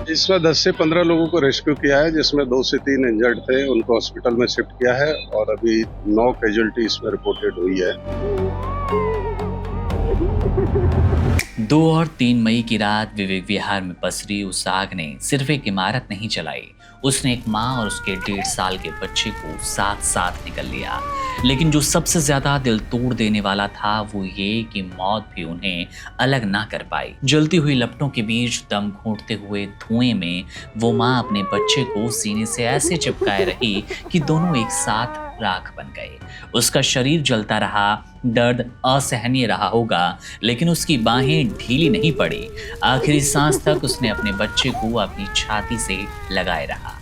इसमें 10 से 15 लोगों को रेस्क्यू किया है, जिसमें 2 से 3 इंजर्ड थे, उनको हॉस्पिटल में शिफ्ट किया है और अभी 9 कैजुअल्टी इसमें रिपोर्टेड हुई है। 2 और 3 मई की रात विवेक विहार में पसरी उस आग ने सिर्फ एक इमारत नहीं जलाई, उसने एक माँ और उसके 1.5 साल के बच्चे को साथ साथ निकल लिया। लेकिन जो सबसे ज्यादा दिल तोड़ देने वाला था वो ये कि मौत भी उन्हें अलग ना कर पाई। जलती हुई लपटों के बीच दम घोंटते हुए धुएं में वो माँ अपने बच्चे को सीने से ऐसे चिपकाए रही कि दोनों एक साथ राख बन गए। उसका शरीर जलता रहा, दर्द असहनीय रहा होगा, लेकिन उसकी बाहें ढीली नहीं पड़ी। आखिरी सांस तक उसने अपने बच्चे को अपनी छाती से लगाए रहा,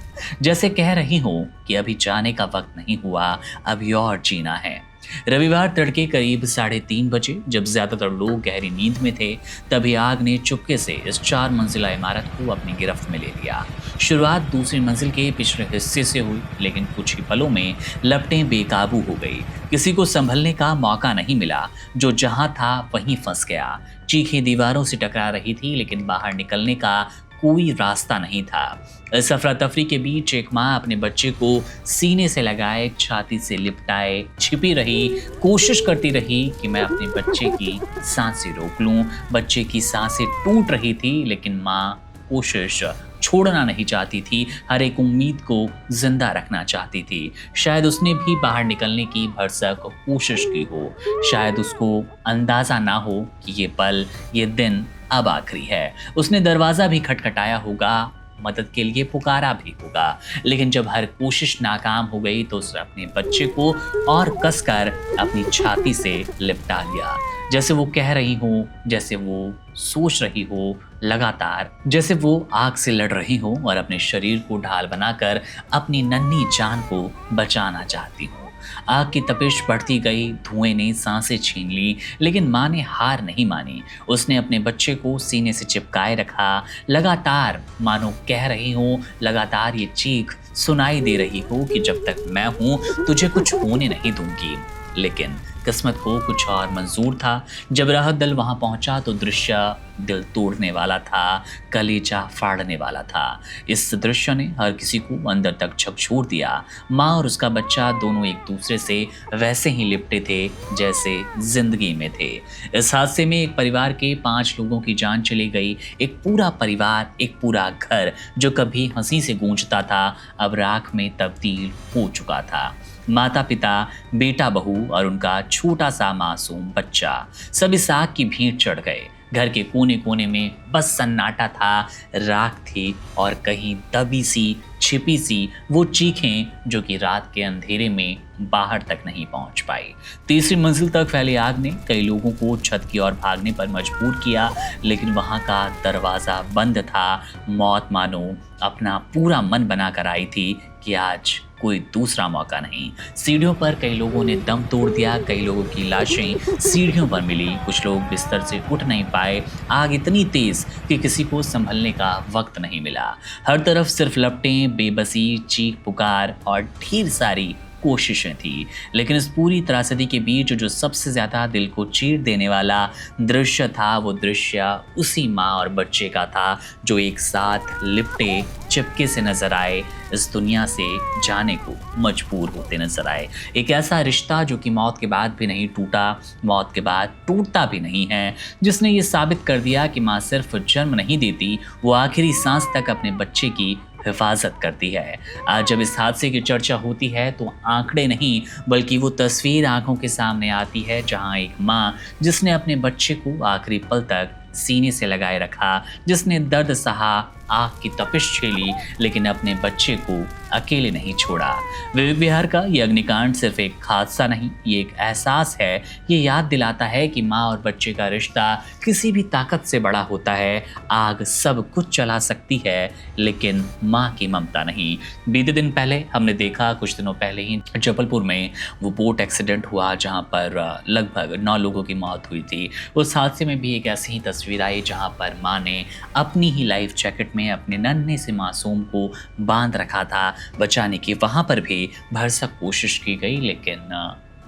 जैसे कह रही हो कि अभी जाने का वक्त नहीं हुआ, अभी और जीना है। रविवार तड़के करीब 3:30 बजे, जब ज्यादातर लोग गहरी नींद में थे, तभी आग ने चुपके से इस 4 मंजिला इमारत को अपनी गिरफ्त में ले लिया। शुरुआत दूसरी मंजिल के पिछले हिस्से से हुई, लेकिन कुछ ही पलों में लपटें बेकाबू हो गई। किसी को संभलने का मौका नहीं मिला, जो जहां था वहीं फंस गया। चीखें दीवारों से टकरा रही थी, लेकिन बाहर निकलने का कोई रास्ता नहीं था। इस अफरा तफरी के बीच एक माँ अपने बच्चे को सीने से लगाए, छाती से लिपटाए छिपी रही, कोशिश करती रही कि मैं अपने बच्चे की सांसें रोक लूं। बच्चे की सांसें टूट रही थी, लेकिन माँ कोशिश छोड़ना नहीं चाहती थी, हर एक उम्मीद को जिंदा रखना चाहती थी। शायद उसने भी बाहर निकलने की भरसक कोशिश की हो, शायद उसको अंदाजा ना हो कि ये पल, ये दिन अब आखिरी है। उसने दरवाजा भी खटखटाया होगा, मदद के लिए पुकारा भी होगा, लेकिन जब हर कोशिश नाकाम हो गई तो उसने अपने बच्चे को और कसकर अपनी छाती से लिपटा लिया। जैसे वो कह रही हो, जैसे वो सोच रही हो लगातार, जैसे वो आग से लड़ रही हो और अपने शरीर को ढाल बनाकर अपनी नन्ही जान को बचाना चाहती हो। आग की तपिश बढ़ती गई, धुएं ने सांसें छीन ली, लेकिन माँ ने हार नहीं मानी। उसने अपने बच्चे को सीने से चिपकाए रखा, लगातार मानो कह रही हो, लगातार ये चीख सुनाई दे रही हो कि जब तक मैं हूं तुझे कुछ होने नहीं दूंगी। लेकिन किस्मत को कुछ और मंजूर था। जब राहत दल वहां पहुंचा तो दृश्य दिल तोड़ने वाला था, कलेजा फाड़ने वाला था। इस दृश्य ने हर किसी को अंदर तक झकझोर दिया। माँ और उसका बच्चा दोनों एक दूसरे से वैसे ही लिपटे थे जैसे जिंदगी में थे। इस हादसे में एक परिवार के 5 लोगों की जान चली गई। एक पूरा परिवार, एक पूरा घर जो कभी हंसी से गूंजता था, अब राख में तब्दील हो चुका था। माता पिता, बेटा बहू और उनका छोटा सा मासूम बच्चा सब इस आग की भीड़ चढ़ गए। घर के कोने कोने में बस सन्नाटा था, राख थी और कहीं दबी सी, छिपी सी वो चीखें जो कि रात के अंधेरे में बाहर तक नहीं पहुंच पाई। तीसरी मंजिल तक फैली आग ने कई लोगों को छत की ओर भागने पर मजबूर किया, लेकिन वहां का दरवाजा बंद था। मौत मानो अपना पूरा मन बनाकर आई थी कि आज कोई दूसरा मौका नहीं। सीढ़ियों पर कई लोगों ने दम तोड़ दिया, कई लोगों की लाशें सीढ़ियों पर मिली, कुछ लोग बिस्तर से उठ नहीं पाए। आग इतनी तेज कि किसी को संभलने का वक्त नहीं मिला। हर तरफ सिर्फ लपटें, बेबसी, चीख पुकार और ढेर सारी कोशिशें थी। लेकिन इस पूरी त्रासदी के बीच जो सबसे ज्यादा दिल को चीर देने वाला दृश्य था, वो दृश्य उसी माँ और बच्चे का था जो एक साथ लिपटे चिपके से नजर आए, इस दुनिया से जाने को मजबूर होते नजर आए। एक ऐसा रिश्ता जो कि मौत के बाद भी नहीं टूटा, मौत के बाद टूटता भी नहीं है, जिसने ये साबित कर दिया कि माँ सिर्फ जन्म नहीं देती, वो आखिरी सांस तक अपने बच्चे की हिफाजत करती है। आज जब इस हादसे की चर्चा होती है तो आंकड़े नहीं बल्कि वो तस्वीर आंखों के सामने आती है, जहां एक माँ जिसने अपने बच्चे को आखिरी पल तक सीने से लगाए रखा, जिसने दर्द सहा, आग की तपिश झेली, लेकिन अपने बच्चे को अकेले नहीं छोड़ा। विवेक विहार का ये अग्निकांड सिर्फ एक हादसा नहीं, ये एक एहसास है। ये याद दिलाता है कि माँ और बच्चे का रिश्ता किसी भी ताकत से बड़ा होता है। आग सब कुछ चला सकती है, लेकिन माँ की ममता नहीं। बीते दिन पहले हमने देखा, कुछ दिनों पहले ही जबलपुर में वो बोट एक्सीडेंट हुआ जहाँ पर लगभग 9 लोगों की मौत हुई थी। उस हादसे में भी एक ऐसी ही तस्वीर आई जहाँ पर माँ ने अपनी ही लाइफ जैकेट में अपने नन्हे से मासूम को बांध रखा था बचाने की। वहां पर भी भरसक कोशिश की गई, लेकिन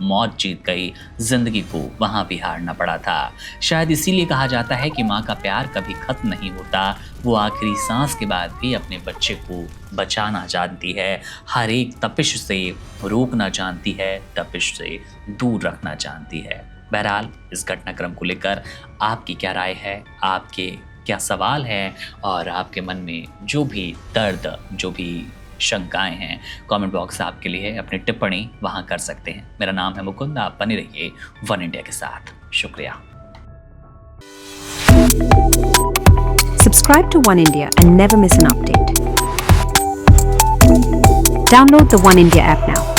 मौत जीत गई, जिंदगी को वहां भी हारना पड़ा था। शायद इसीलिए कहा जाता है कि माँ का प्यार कभी खत्म नहीं होता। वो आखिरी सांस के बाद भी अपने बच्चे को बचाना जानती है, हर एक तपिश से रोकना जानती है, तपिश से दूर रखना जानती है। बहरहाल इस घटनाक्रम को लेकर आपकी क्या राय है, आपके क्या सवाल है, और आपके मन में जो भी दर्द, जो भी शंकाएं हैं, कमेंट बॉक्स आपके लिए है, अपनी टिप्पणी वहां कर सकते हैं। मेरा नाम है मुकुंद, आप बने रहिए वन इंडिया के साथ। शुक्रिया। Subscribe to One India and never miss an update. Download the One India app now.